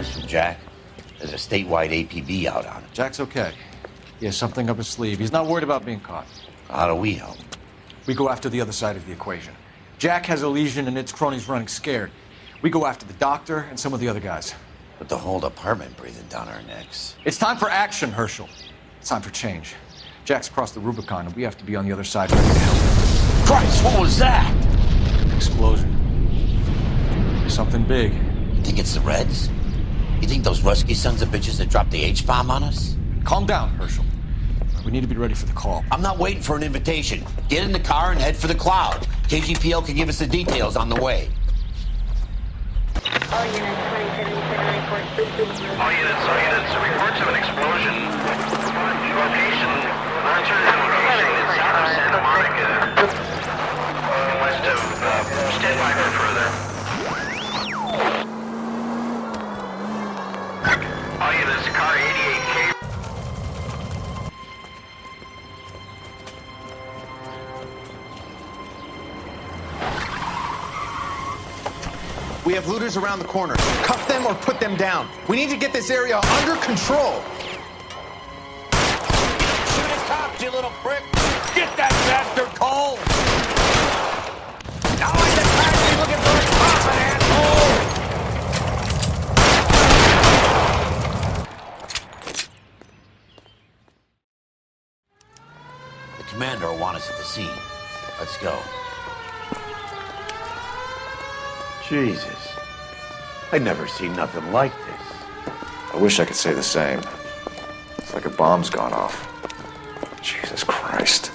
news from Jack? There's a statewide APB out on him. Jack's okay. He has something up his sleeve. He's not worried about being caught. How do we help? We go after the other side of the equation. Jack has a legion and its cronies running scared. We go after the doctor and some of the other guys. With the whole department breathing down our necks. It's time for action, Herschel. It's time for change. Jack's crossed the Rubicon, and we have to be on the other side ready to help. Christ, what was that? An explosion. Something big. You think it's the Reds? You think those Rusky sons of bitches that dropped the H-bomb on us? Calm down, Herschel. We need to be ready for the call. I'm not waiting for an invitation. Get in the car and head for the cloud. KGPL can give us the details on the way. All units, reports of an explosion. Location, uncertain location is south of Santa Monica. West of, stand by for further. All units, car 88K. We have looters around the corner. Cuff them or put them down. We need to get this area under control. Shoot his cops, you little prick! Get that bastard, Cole! Now is the time to be looking for a coffin, asshole! The commander will want us at the scene. Let's go. Jesus. I'd never seen nothing like this. I wish I could say the same. It's like a bomb's gone off. Jesus Christ.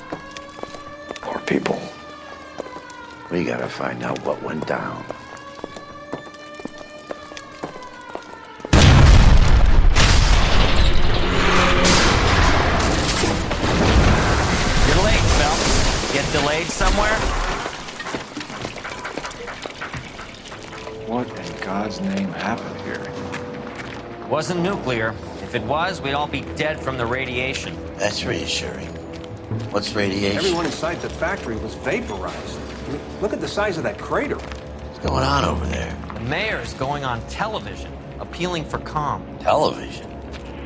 Poor people. We gotta find out what went down. You're late, Phelps. Get delayed somewhere? What in God's name happened here? Wasn't nuclear. If it was, we'd all be dead from the radiation. That's reassuring. What's radiation? Everyone inside the factory was vaporized. I mean, look at the size of that crater. What's going on over there? The mayor's going on television, appealing for calm. Television?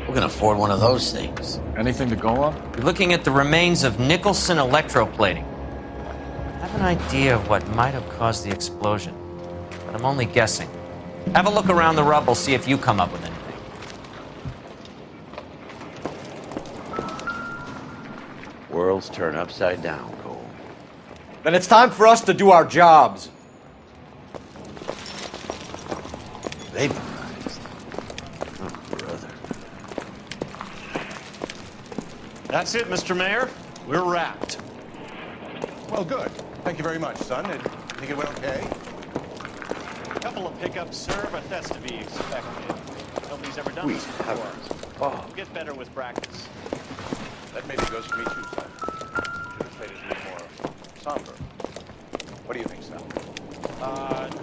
Who can afford one of those things? Anything to go on? We're looking at the remains of Nicholson electroplating. I have an idea of what might have caused the explosion, but I'm only guessing. Have a look around the rubble, see if you come up with anything. Worlds turn upside down, Cole. Then it's time for us to do our jobs. Vaporized. Oh, brother. That's it, Mr. Mayor. We're wrapped. Well, good. Thank you very much, son. And think it went okay? A couple of pickups, sir, but that's to be expected. Nobody's ever done this before. Oh. We'll get better with practice. That maybe goes for me too, son. Should have played it a little more somber. What do you think, Sal?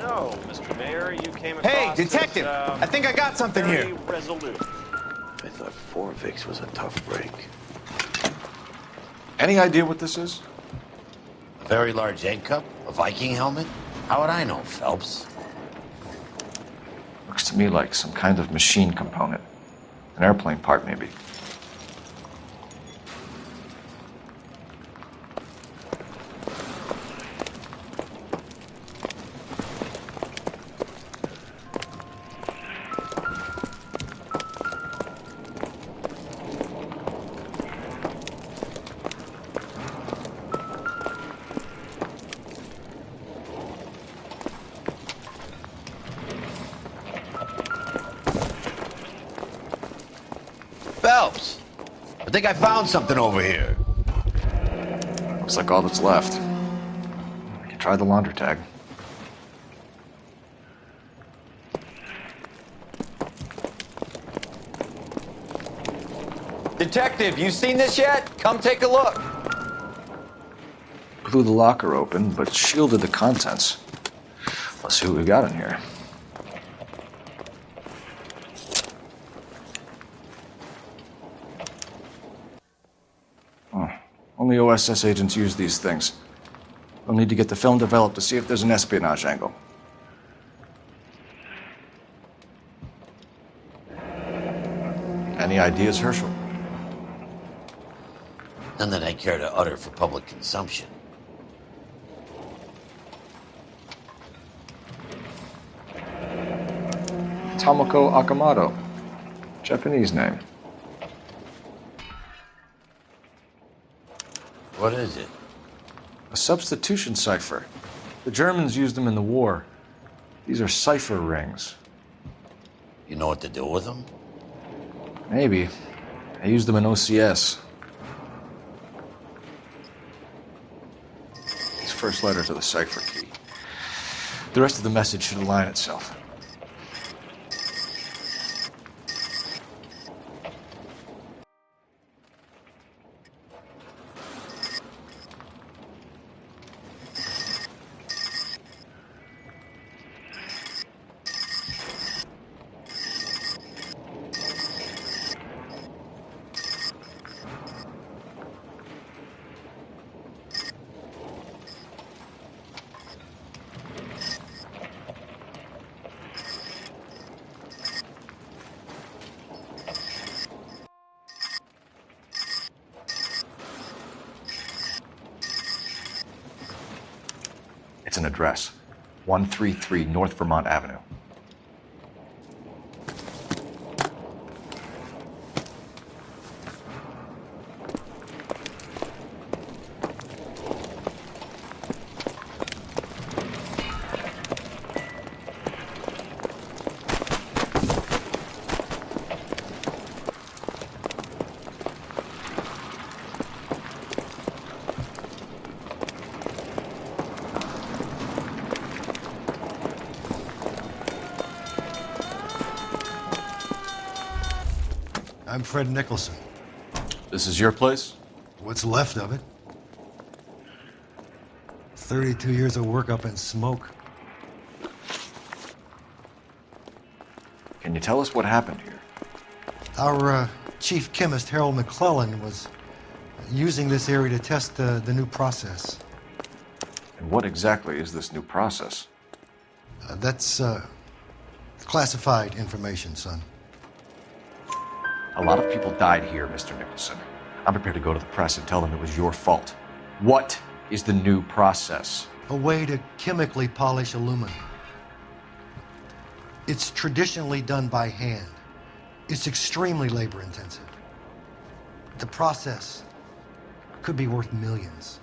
No, Mr. Mayor, you came across Hey, detective! as, I think I got something very here. resolute. I thought Forvix was a tough break. Any idea what this is? A very large egg cup? A Viking helmet? How would I know, Phelps? Looks to me like some kind of machine component. An airplane part, maybe. Phelps! I think I found something over here. Looks like all that's left. I can try the launder tag. Detective, you seen this yet? Come take a look. Blew the locker open, but shielded the contents. Let's see what we got in here. Only OSS agents use these things. We'll need to get the film developed to see if there's an espionage angle. Any ideas, Herschel? None that I care to utter for public consumption. Tomoko Akamoto. Japanese name. What is it? A substitution cipher. The Germans used them in the war. These are cipher rings. You know what to do with them? Maybe. I used them in OCS. His first letter to the cipher key. The rest of the message should align itself. It's an address. 133 North Vermont Avenue. I'm Fred Nicholson. This is your place? What's left of it? 32 years of work up in smoke. Can you tell us what happened here? Our chief chemist, Harold McClellan, was using this area to test the new process. And what exactly is this new process? That's classified information, son. A lot of people died here, Mr. Nicholson. I'm prepared to go to the press and tell them it was your fault. What is the new process? A way to chemically polish aluminum. It's traditionally done by hand. It's extremely labor intensive. The process could be worth millions.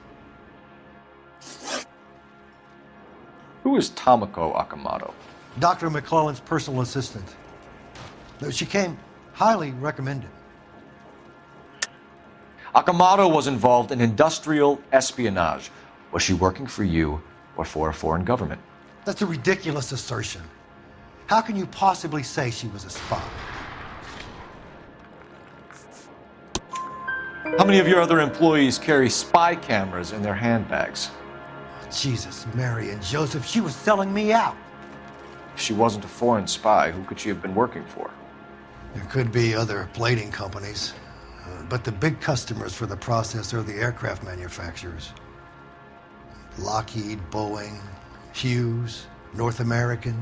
Who is Tomoko Akamoto? Dr. McClellan's personal assistant. She came highly recommended. Akamoto was involved in industrial espionage. Was she working for you or for a foreign government? That's a ridiculous assertion. How can you possibly say she was a spy? How many of your other employees carry spy cameras in their handbags? Jesus, Mary, and Joseph, she was selling me out. If she wasn't a foreign spy, who could she have been working for? There could be other plating companies, but the big customers for the process are the aircraft manufacturers. Lockheed, Boeing, Hughes, North American.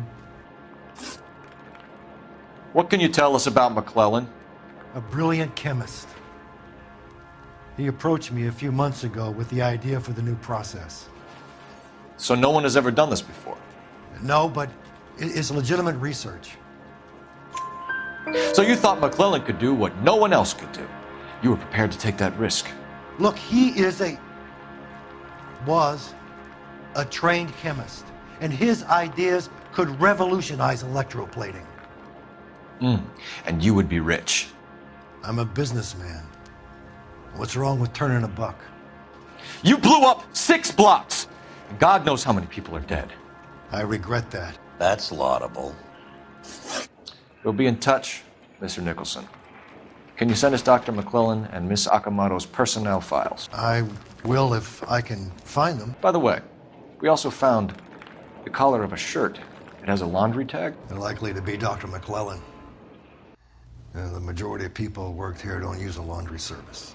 What can you tell us about McClellan? A brilliant chemist. He approached me a few months ago with the idea for the new process. So no one has ever done this before? No, but it's legitimate research. So you thought McClellan could do what no one else could do. You were prepared to take that risk. Look, he was a trained chemist, and his ideas could revolutionize electroplating. And you would be rich. I'm a businessman. What's wrong with turning a buck? You blew up 6 blocks! And God knows how many people are dead. I regret that. That's laudable. We'll be in touch, Mr. Nicholson. Can you send us Dr. McClellan and Miss Akamoto's personnel files? I will if I can find them. By the way, we also found the collar of a shirt. It has a laundry tag. They're likely to be Dr. McClellan. The majority of people who worked here don't use a laundry service.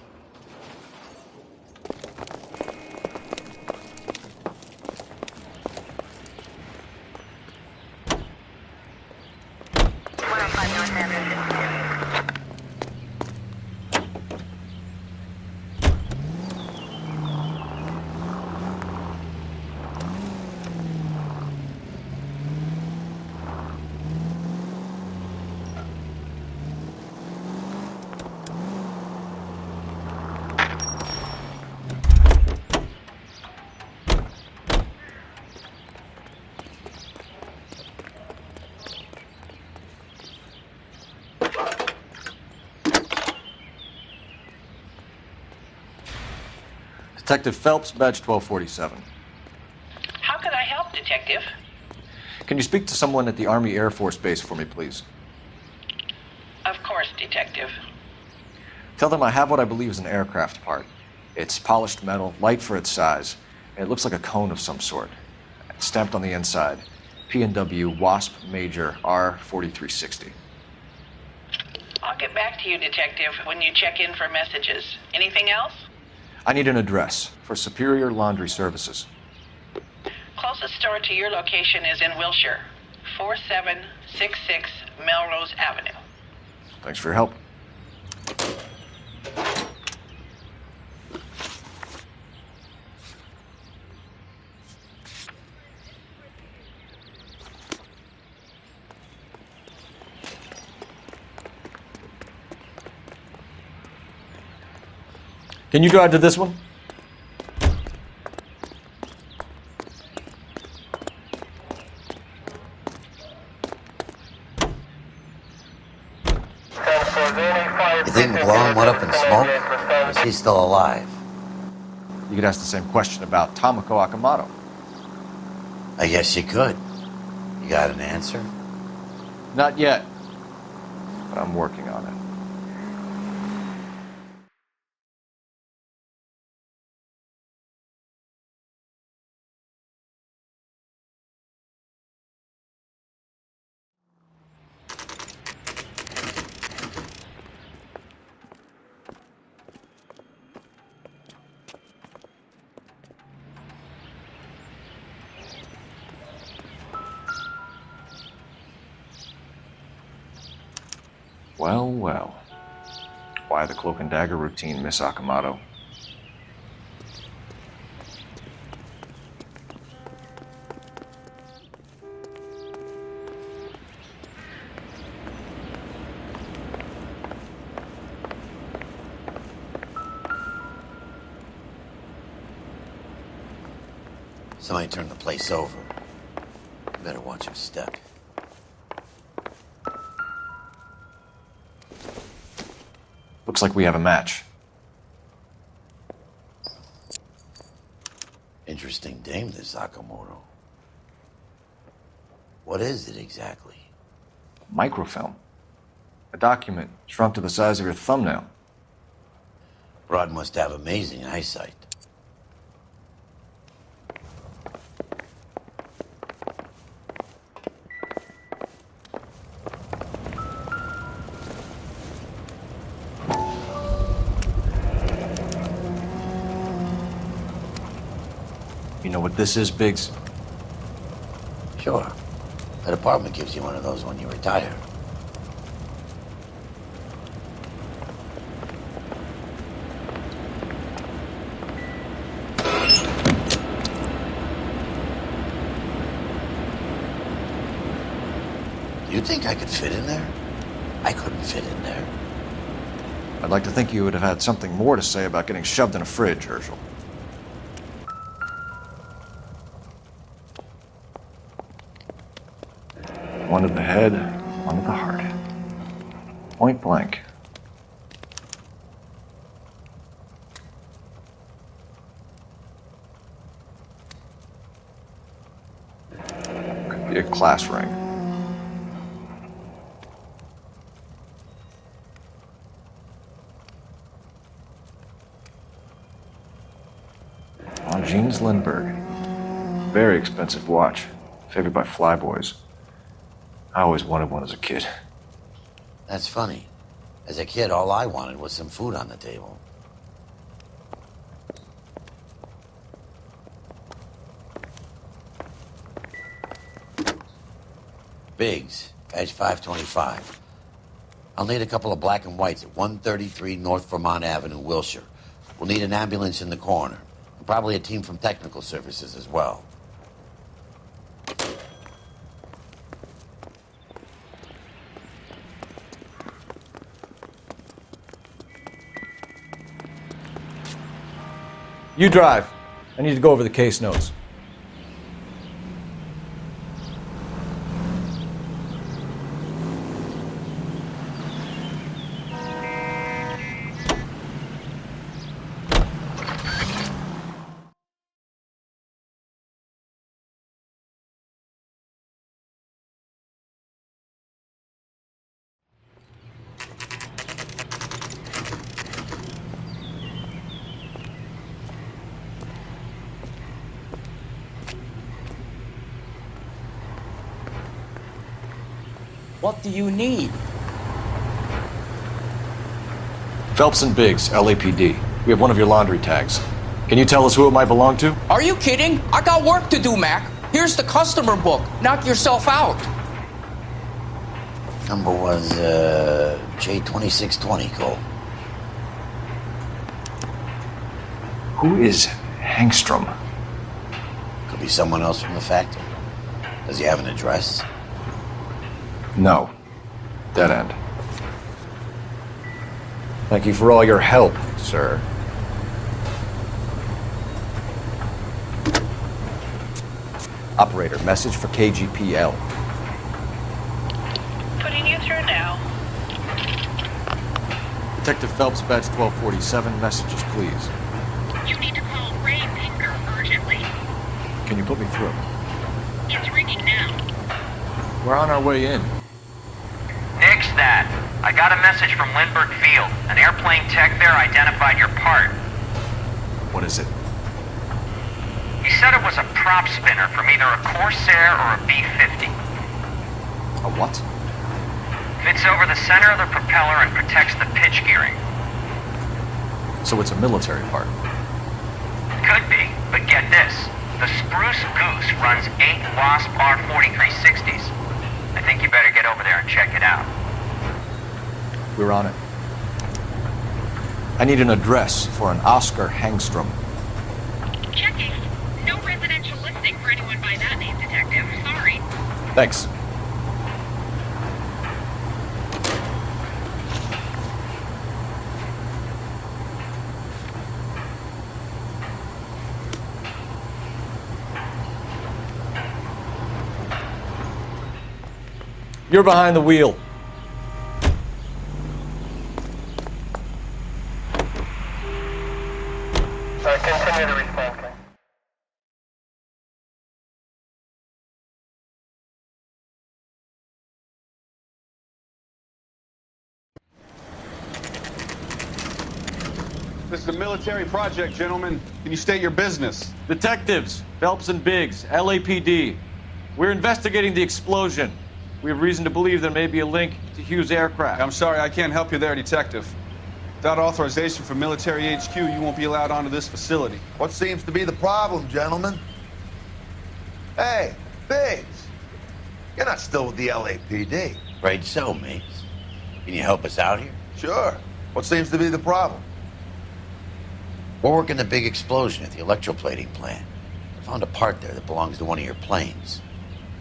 Detective Phelps, badge 1247. How could I help, Detective? Can you speak to someone at the Army Air Force Base for me, please? Of course, Detective. Tell them I have what I believe is an aircraft part. It's polished metal, light for its size, and it looks like a cone of some sort. It's stamped on the inside. P&W Wasp Major R4360. I'll get back to you, Detective, when you check in for messages. Anything else? I need an address for Superior Laundry Services. Closest store to your location is in Wilshire, 4766 Melrose Avenue. Thanks for your help. Can you drive to this one? You think McLaurin went up in smoke? Or is he still alive? You could ask the same question about Tomoko Akamoto. I guess you could. You got an answer? Not yet, but I'm working on it. Well, well. Why the cloak and dagger routine, Miss Akamoto? Somebody turned the place over. You better watch your step. Looks like we have a match. Interesting dame, this Akamoto. What is it exactly? Microfilm. A document shrunk to the size of your thumbnail. Broad must have amazing eyesight. You know what this is, Biggs? Sure. That apartment gives you one of those when you retire. Do you think I could fit in there? I couldn't fit in there. I'd like to think you would have had something more to say about getting shoved in a fridge, Herschel. One to the head, one to the heart. Point blank. Could be a class ring. On Jeans Lindbergh. Very expensive watch. Favored by flyboys. I always wanted one as a kid. That's funny. As a kid, all I wanted was some food on the table. Biggs, edge 525. I'll need a couple of black and whites at 133 North Vermont Avenue, Wilshire. We'll need an ambulance in the corner. And probably a team from technical services as well. You drive. I need to go over the case notes. What do you need? Phelps and Biggs, LAPD. We have one of your laundry tags. Can you tell us who it might belong to? Are you kidding? I got work to do, Mac. Here's the customer book. Knock yourself out. Number was J2620, Cole. Who is Hangstrom? Could be someone else from the factory. Does he have an address? No. Dead end. Thank you for all your help, sir. Operator, message for KGPL. Putting you through now. Detective Phelps, badge 1247, messages, please. You need to call Ray Pinker urgently. Can you put me through? It's ringing now. We're on our way in. Nix that. I got a message from Lindbergh Field. An airplane tech there identified your part. What is it? He said it was a prop spinner from either a Corsair or a B-50. A what? Fits over the center of the propeller and protects the pitch gearing. So it's a military part. Could be, but get this. The Spruce Goose runs 8 Wasp R4360s. I think you better get over there and check it out. We're on it. I need an address for an Oscar Hangstrom. Checking. No residential listing for anyone by that name, Detective. Sorry. Thanks. You're behind the wheel. Continue to respond. This is a military project, gentlemen. Can you state your business? Detectives, Phelps and Biggs, LAPD. We're investigating the explosion. We have reason to believe there may be a link to Hughes' aircraft. I'm sorry, I can't help you there, Detective. Without authorization from military HQ, you won't be allowed onto this facility. What seems to be the problem, gentlemen? Hey, Biggs, you're not still with the LAPD. Afraid so, mates. Can you help us out here? Sure. What seems to be the problem? We're working the big explosion at the electroplating plant. I found a part there that belongs to one of your planes.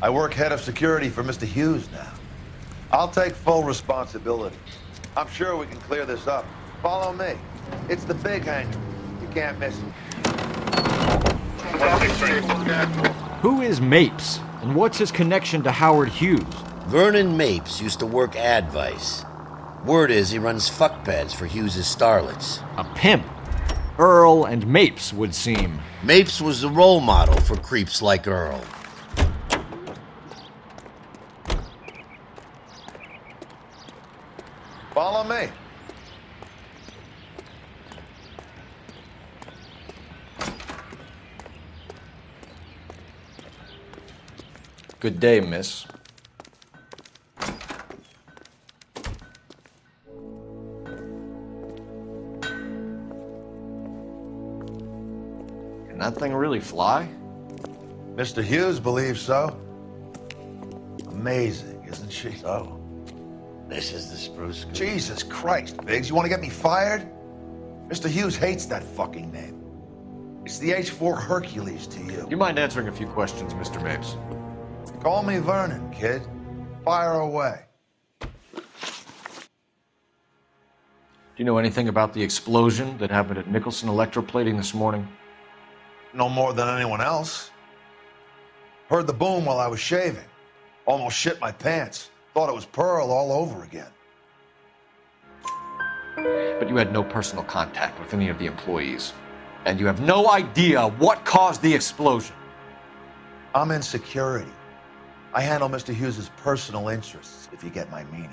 I work head of security for Mr. Hughes now. I'll take full responsibility. I'm sure we can clear this up. Follow me. It's the big hangar. You can't miss it. Who is Mapes, and what's his connection to Howard Hughes? Vernon Mapes used to work Advice. Word is he runs fuck pads for Hughes' starlets. A pimp. Earl and Mapes would seem. Mapes was the role model for creeps like Earl. Follow me. Good day, miss. Can that thing really fly? Mr. Hughes believes so. Amazing, isn't she? So, this is the Spruce Goose. Jesus Christ, Biggs, you want to get me fired? Mr. Hughes hates that fucking name. It's the H-4 Hercules to you. Do you mind answering a few questions, Mr. Mapes? Call me Vernon, kid. Fire away. Do you know anything about the explosion that happened at Nicholson Electroplating this morning? No more than anyone else. Heard the boom while I was shaving. Almost shit my pants. Thought it was Pearl all over again. But you had no personal contact with any of the employees. And you have no idea what caused the explosion. I'm in security. I handle Mr. Hughes' personal interests, if you get my meaning.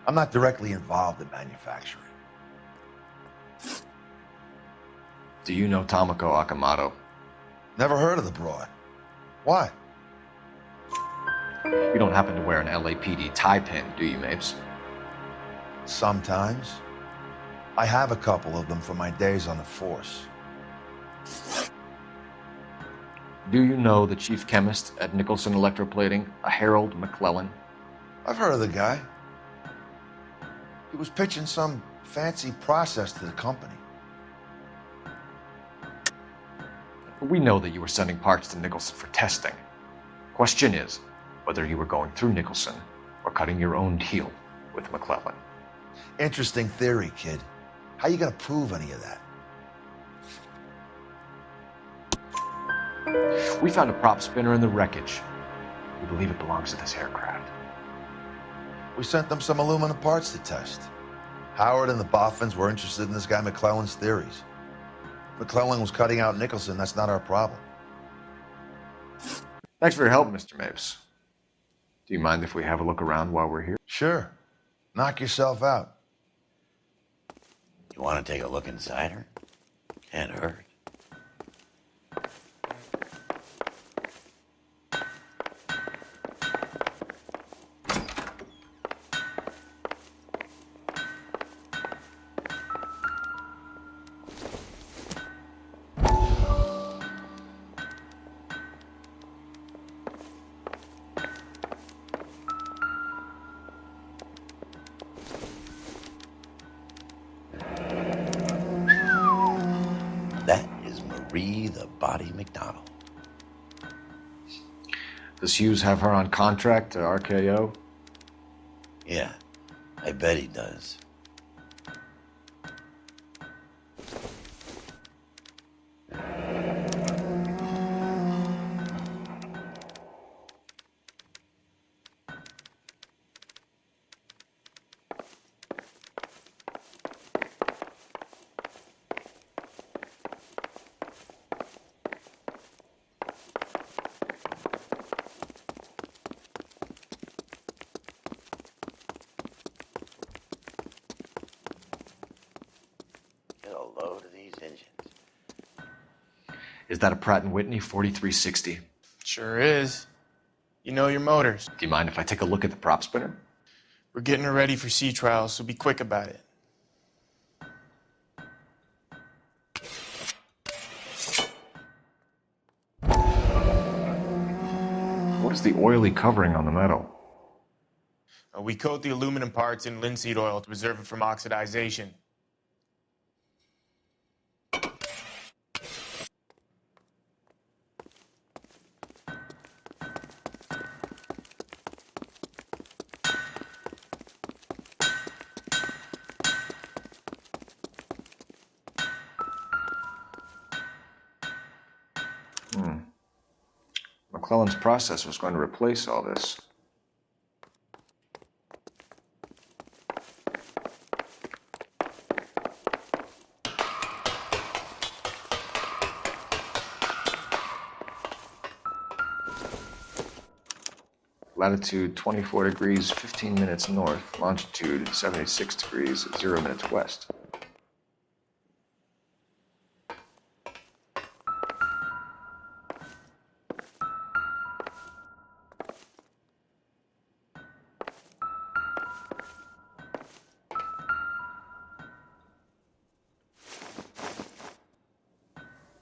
I'm not directly involved in manufacturing. Do you know Tomoko Akamoto? Never heard of the broad. Why? You don't happen to wear an LAPD tie pin, do you, Mapes? Sometimes. I have a couple of them from my days on the force. Do you know the chief chemist at Nicholson Electroplating, a Harold McClellan? I've heard of the guy. He was pitching some fancy process to the company. We know that you were sending parts to Nicholson for testing. Question is whether you were going through Nicholson or cutting your own deal with McClellan. Interesting theory, kid. How you gonna prove any of that? We found a prop spinner in the wreckage. We believe it belongs to this aircraft. We sent them some aluminum parts to test. Howard and the Boffins were interested in this guy McClellan's theories. If McClellan was cutting out Nicholson, that's not our problem. Thanks for your help, Mr. Mapes. Do you mind if we have a look around while we're here? Sure. Knock yourself out. You want to take a look inside her? Can't hurt. That is Marie the Body McDonald. Does Hughes have her on contract to RKO? Yeah, I bet he does. Get a load of these engines. Is that a Pratt & Whitney 4360? Sure is. You know your motors. Do you mind if I take a look at the prop spinner? We're getting her ready for sea trials, so be quick about it. What is the oily covering on the metal? We coat the aluminum parts in linseed oil to preserve it from oxidization. McClellan's process was going to replace all this. Latitude 24 degrees, 15 minutes north. Longitude 76 degrees, 0 minutes west.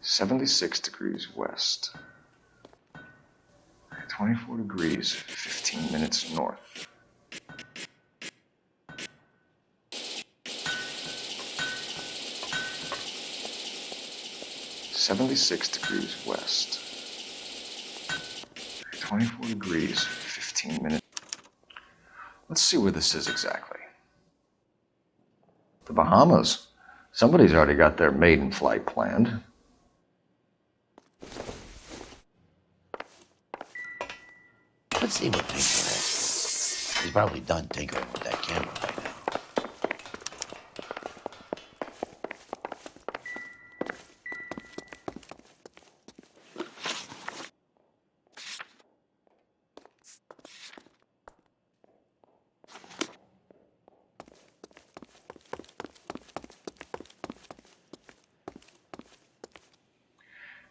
.76 degrees west. 24 degrees, 15 minutes north. .76 degrees west. 24 degrees, 15 minutes. Let's see where this is exactly. The Bahamas. Somebody's already got their maiden flight planned. Let's see what Tinker has. He's probably done tinkering with that camera by now.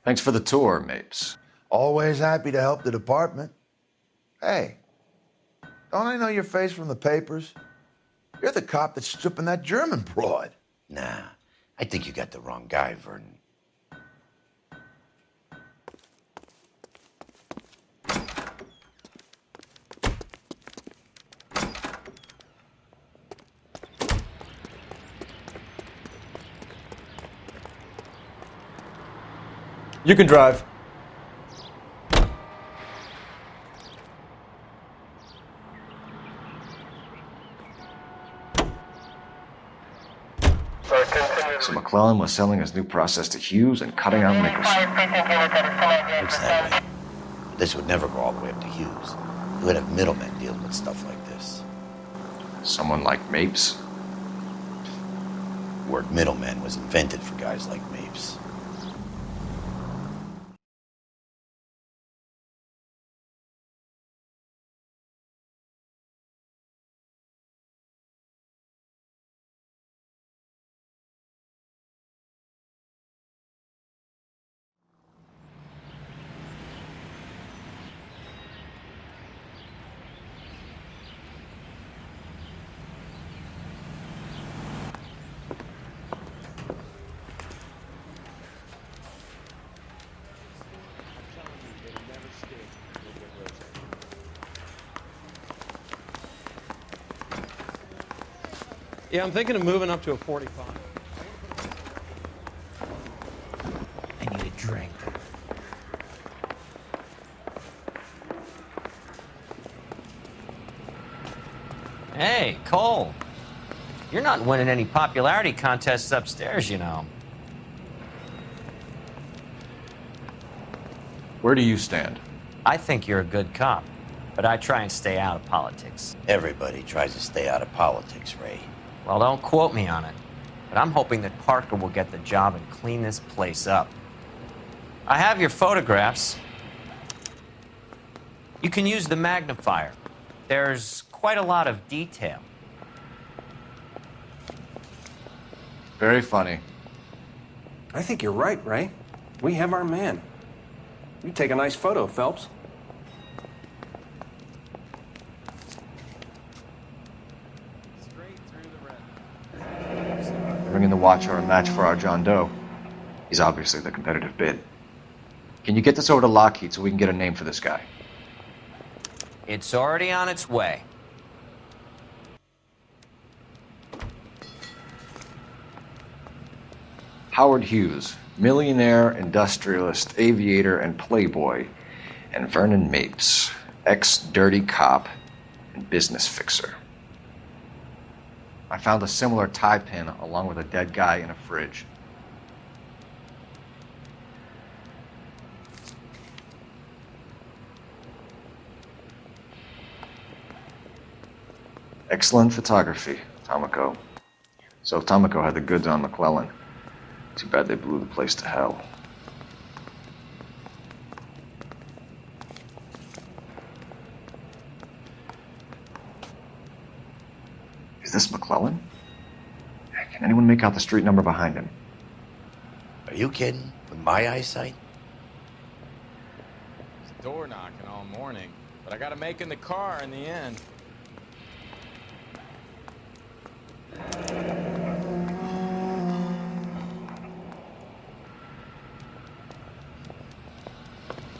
Thanks for the tour, Mapes. Always happy to help the department. Hey, don't I know your face from the papers? You're the cop that's stripping that German broad. Nah, I think you got the wrong guy, Vernon. You can drive. So McClellan was selling his new process to Hughes and cutting out Nicholson. Looks that way. This would never go all the way up to Hughes. You would have middlemen dealing with stuff like this. Someone like Mapes? The word middleman was invented for guys like Mapes. Yeah, I'm thinking of moving up to a 45. I need a drink. Hey, Cole. You're not winning any popularity contests upstairs, you know. Where do you stand? I think you're a good cop, but I try and stay out of politics. Everybody tries to stay out of politics, Ray. Well, don't quote me on it, but I'm hoping that Parker will get the job and clean this place up. I have your photographs. You can use the magnifier. There's quite a lot of detail. Very funny. I think you're right, Ray. We have our man. You take a nice photo, Phelps. Bringing the Watcher a match for our John Doe. He's obviously the competitive bid. Can you get this over to Lockheed so we can get a name for this guy? It's already on its way. Howard Hughes, millionaire, industrialist, aviator, and playboy, and Vernon Mapes, ex-dirty cop and business fixer. I found a similar tie pin along with a dead guy in a fridge. Excellent photography, Tomoko. So Tomoko had the goods on McClellan. Too bad they blew the place to hell. Is this McClellan? Can anyone make out the street number behind him? Are you kidding? With my eyesight? It's door knocking all morning, but I gotta make in the car in the end.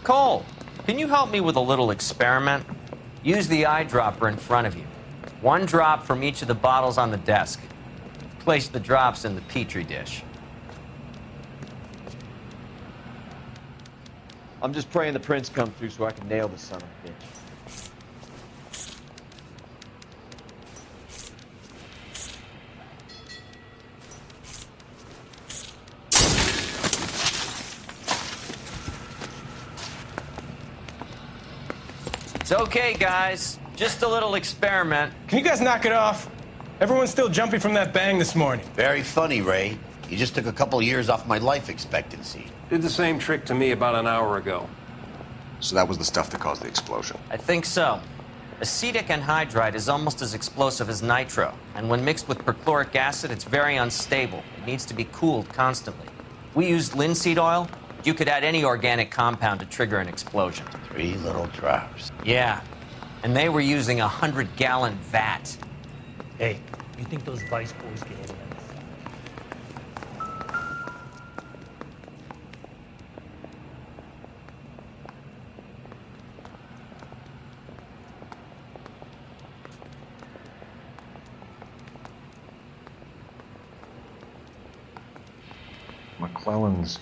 Cole, can you help me with a little experiment? Use the eyedropper in front of you. One drop from each of the bottles on the desk. Place the drops in the petri dish. I'm just praying the prints come through so I can nail the son of a bitch. It's okay, guys. Just a little experiment. Can you guys knock it off? Everyone's still jumping from that bang this morning. Very funny, Ray. You just took a couple years off my life expectancy. Did the same trick to me about an hour ago. So that was the stuff that caused the explosion. I think so. Acetic anhydride is almost as explosive as nitro, and when mixed with perchloric acid, it's very unstable. It needs to be cooled constantly. We used linseed oil. You could add any organic compound to trigger an explosion. 3 little drops. Yeah, And they were using a 100-gallon vat. Hey, you think those Vice boys get any of this? McClellan's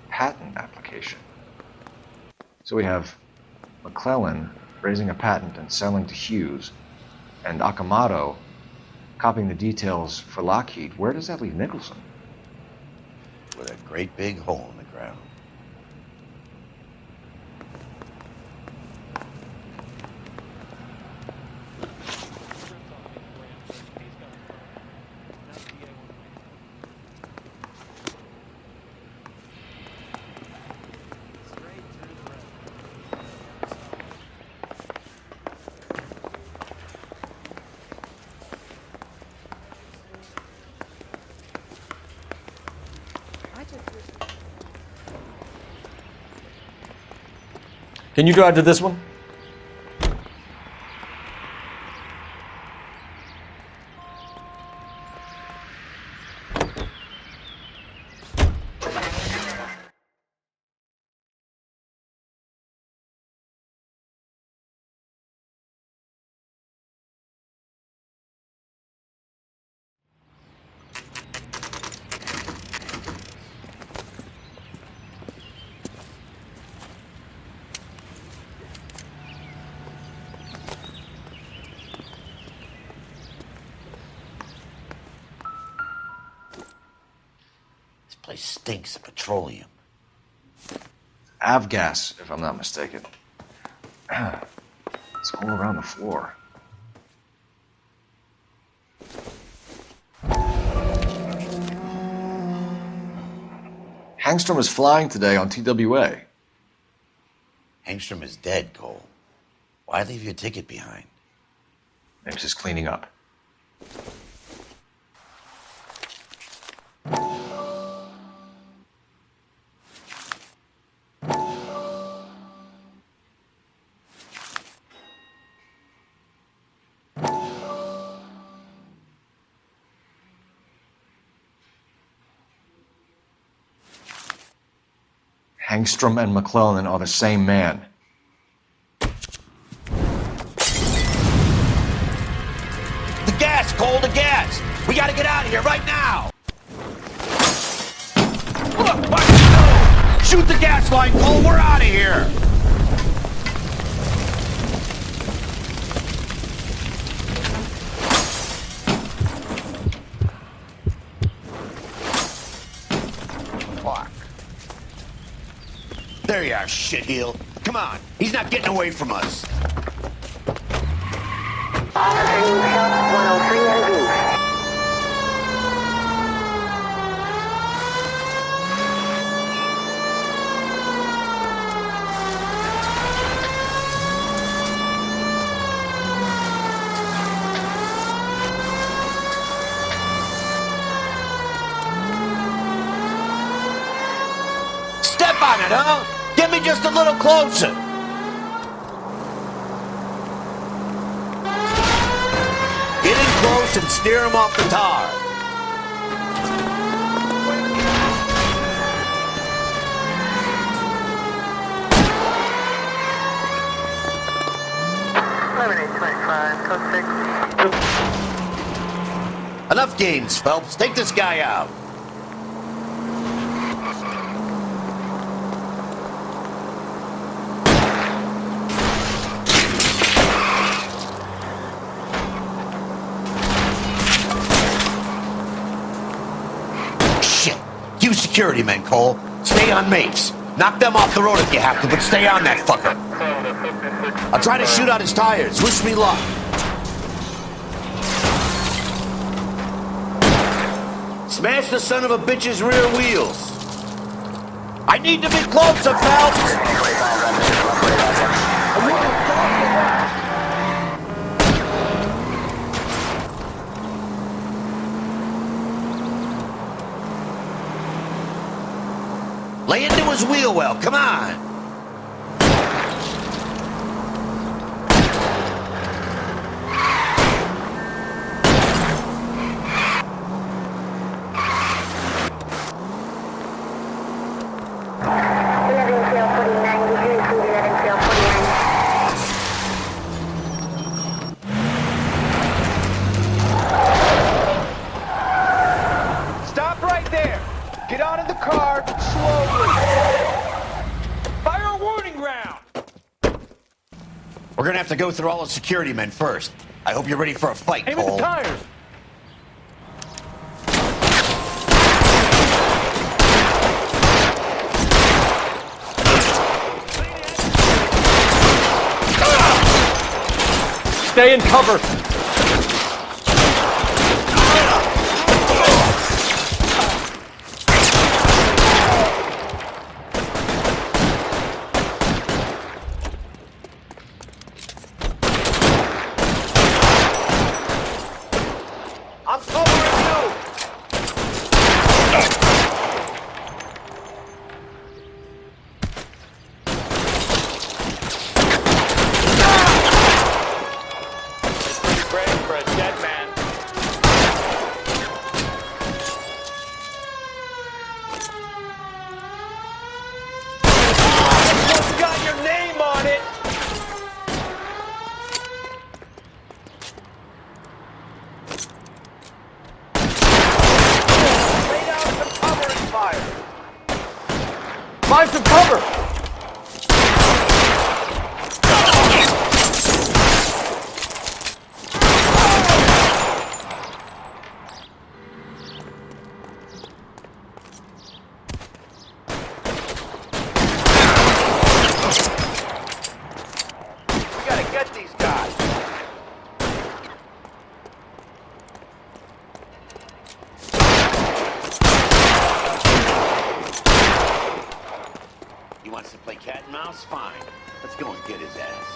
patent application. So we have McClellan raising a patent and selling to Hughes, and Akamoto copying the details for Lockheed. Where does that leave Nicholson? With a great big hole in the ground. Can you drive to this one? This place stinks of petroleum. Avgas, if I'm not mistaken. It's all around the floor. Hangstrom is flying today on TWA. Hangstrom is dead, Cole. Why leave your ticket behind? Mapes is cleaning up. Hangstrom and McClellan are the same man. The gas, Cole, the gas! We gotta get out of here right now! Look, what? No! Shoot the gas line, Cole, we're out of here! Fuck. There you are, shitheel. Come on, he's not getting away from us. Step on it, huh? Get me just a little closer. Get in close and steer him off the tar. Enough games, Phelps. Take this guy out. You security men, Cole. Stay on Mapes. Knock them off the road if you have to, but stay on that fucker. I'll try to shoot out his tires. Wish me luck. Smash the son of a bitch's rear wheels. I need to be closer, Phelps. Lay into his wheel well, come on! We're gonna have to go through all the security men first. I hope you're ready for a fight, Aim at Cole. the tires! Stay in cover! I'm covering you! Ready for a dead man. It's got your name on it! Lay down some cover and fire. Find some cover! We gotta get these guys. He wants to play cat and mouse? Fine. Let's go and get his ass.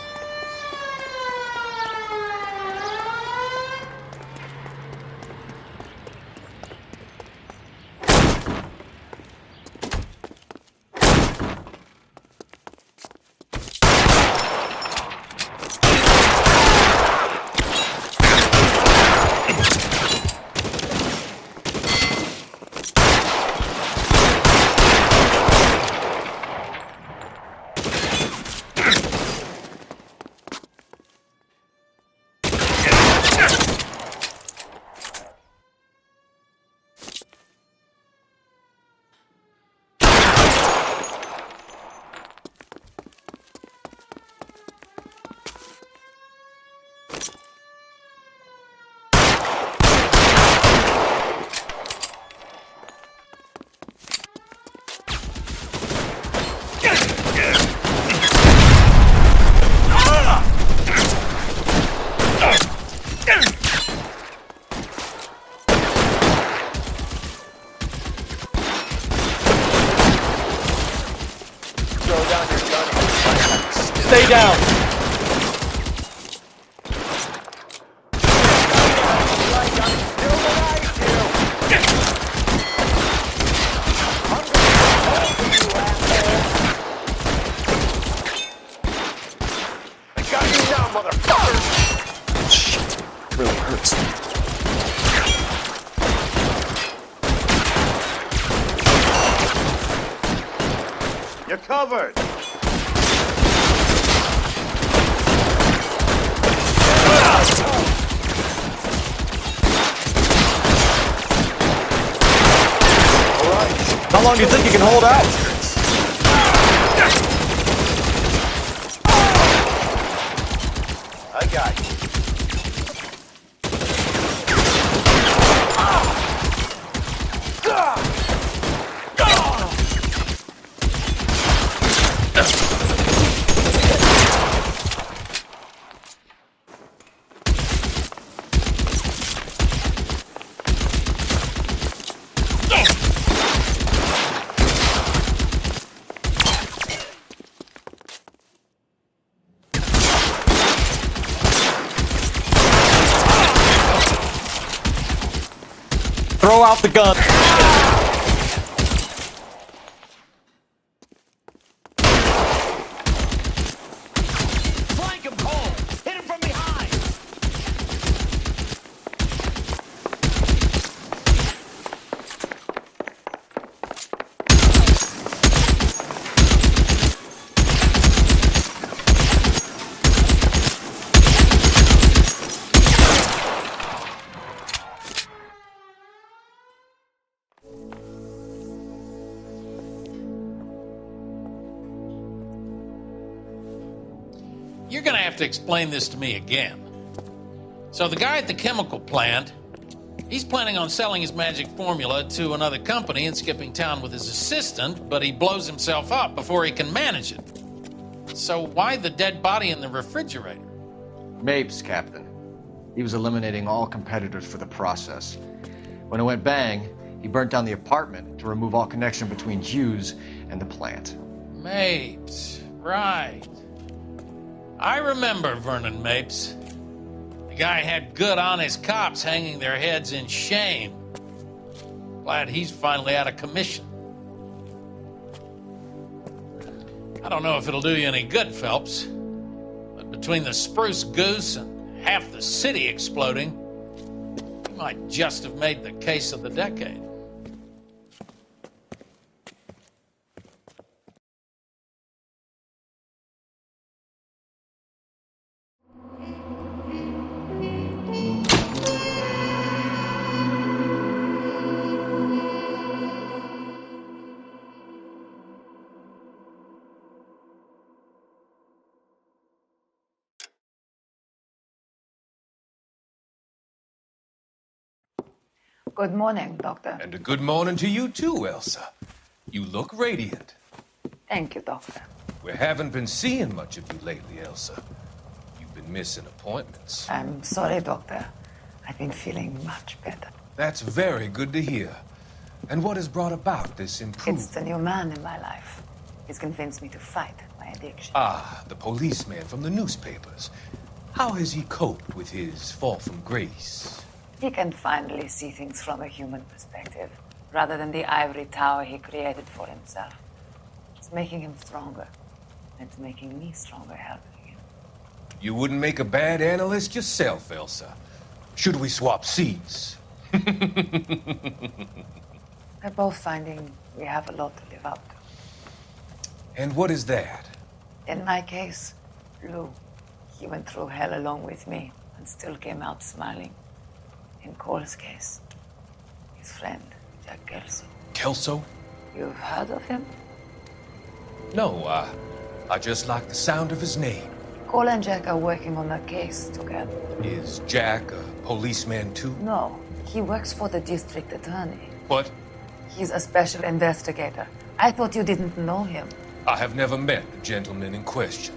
Stay down! I got you now, motherfucker! Shit. Really hurts. You're covered! How long do you think you can hold out? I got you. Throw out the gun. Flank him, Cole! Hit him from behind! You're gonna have to explain this to me again. So the guy at the chemical plant, he's planning on selling his magic formula to another company and skipping town with his assistant, but he blows himself up before he can manage it. So why the dead body in the refrigerator? Mapes, Captain. He was eliminating all competitors for the process. When it went bang, he burnt down the apartment to remove all connection between Hughes and the plant. Mapes, right. I remember Vernon Mapes. The guy had good, honest cops hanging their heads in shame. Glad he's finally out of commission. I don't know if it'll do you any good, Phelps, but between the spruce goose and half the city exploding, you might just have made the case of the decade. Good morning, Doctor. And a good morning to you too, Elsa. You look radiant. Thank you, Doctor. We haven't been seeing much of you lately, Elsa. You've been missing appointments. I'm sorry, Doctor. I've been feeling much better. That's very good to hear. And what has brought about this improvement? It's the new man in my life. He's convinced me to fight my addiction. Ah, the policeman from the newspapers. How has he coped with his fall from grace? He can finally see things from a human perspective, rather than the ivory tower he created for himself. It's making him stronger. It's making me stronger helping him. You wouldn't make a bad analyst yourself, Elsa. Should we swap seats? We're both finding we have a lot to live up to. And what is that? In my case, Lou. He went through hell along with me and still came out smiling. In Cole's case, his friend, Jack Kelso. Kelso? You've heard of him? No, I just like the sound of his name. Cole and Jack are working on a case together. Is Jack a policeman too? No, he works for the district attorney. What? He's a special investigator. I thought you didn't know him. I have never met the gentleman in question.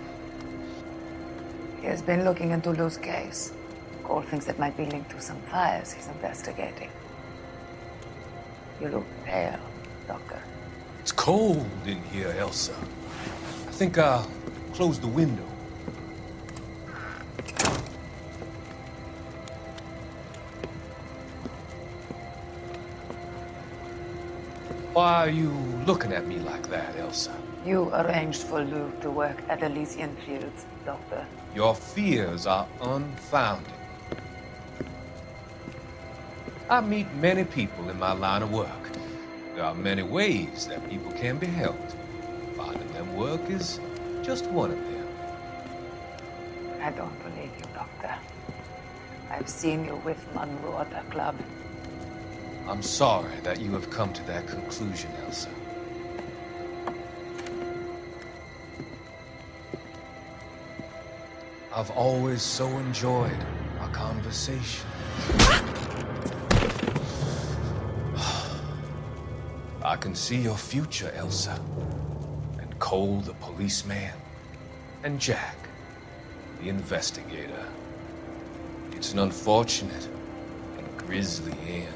He has been looking into Lou's case. Cole thinks it might be linked to some fires he's investigating. You look pale, Doctor. It's cold in here, Elsa. I think I'll close the window. Why are you looking at me like that, Elsa? You arranged for Lou to work at Elysian Fields, Doctor. Your fears are unfounded. I meet many people in my line of work. There are many ways that people can be helped. Finding them work is just one of them. I don't believe you, Doctor. I've seen you with Monroe at the club. I'm sorry that you have come to that conclusion, Elsa. I've always so enjoyed our conversation. I can see your future, Elsa. And Cole, the policeman. And Jack, the investigator. It's an unfortunate and grisly end.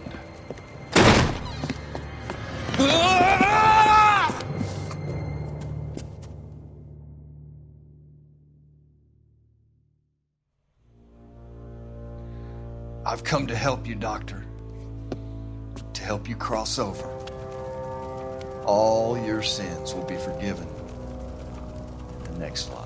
I've come to help you, Doctor. To help you cross over. All your sins will be forgiven in the next life.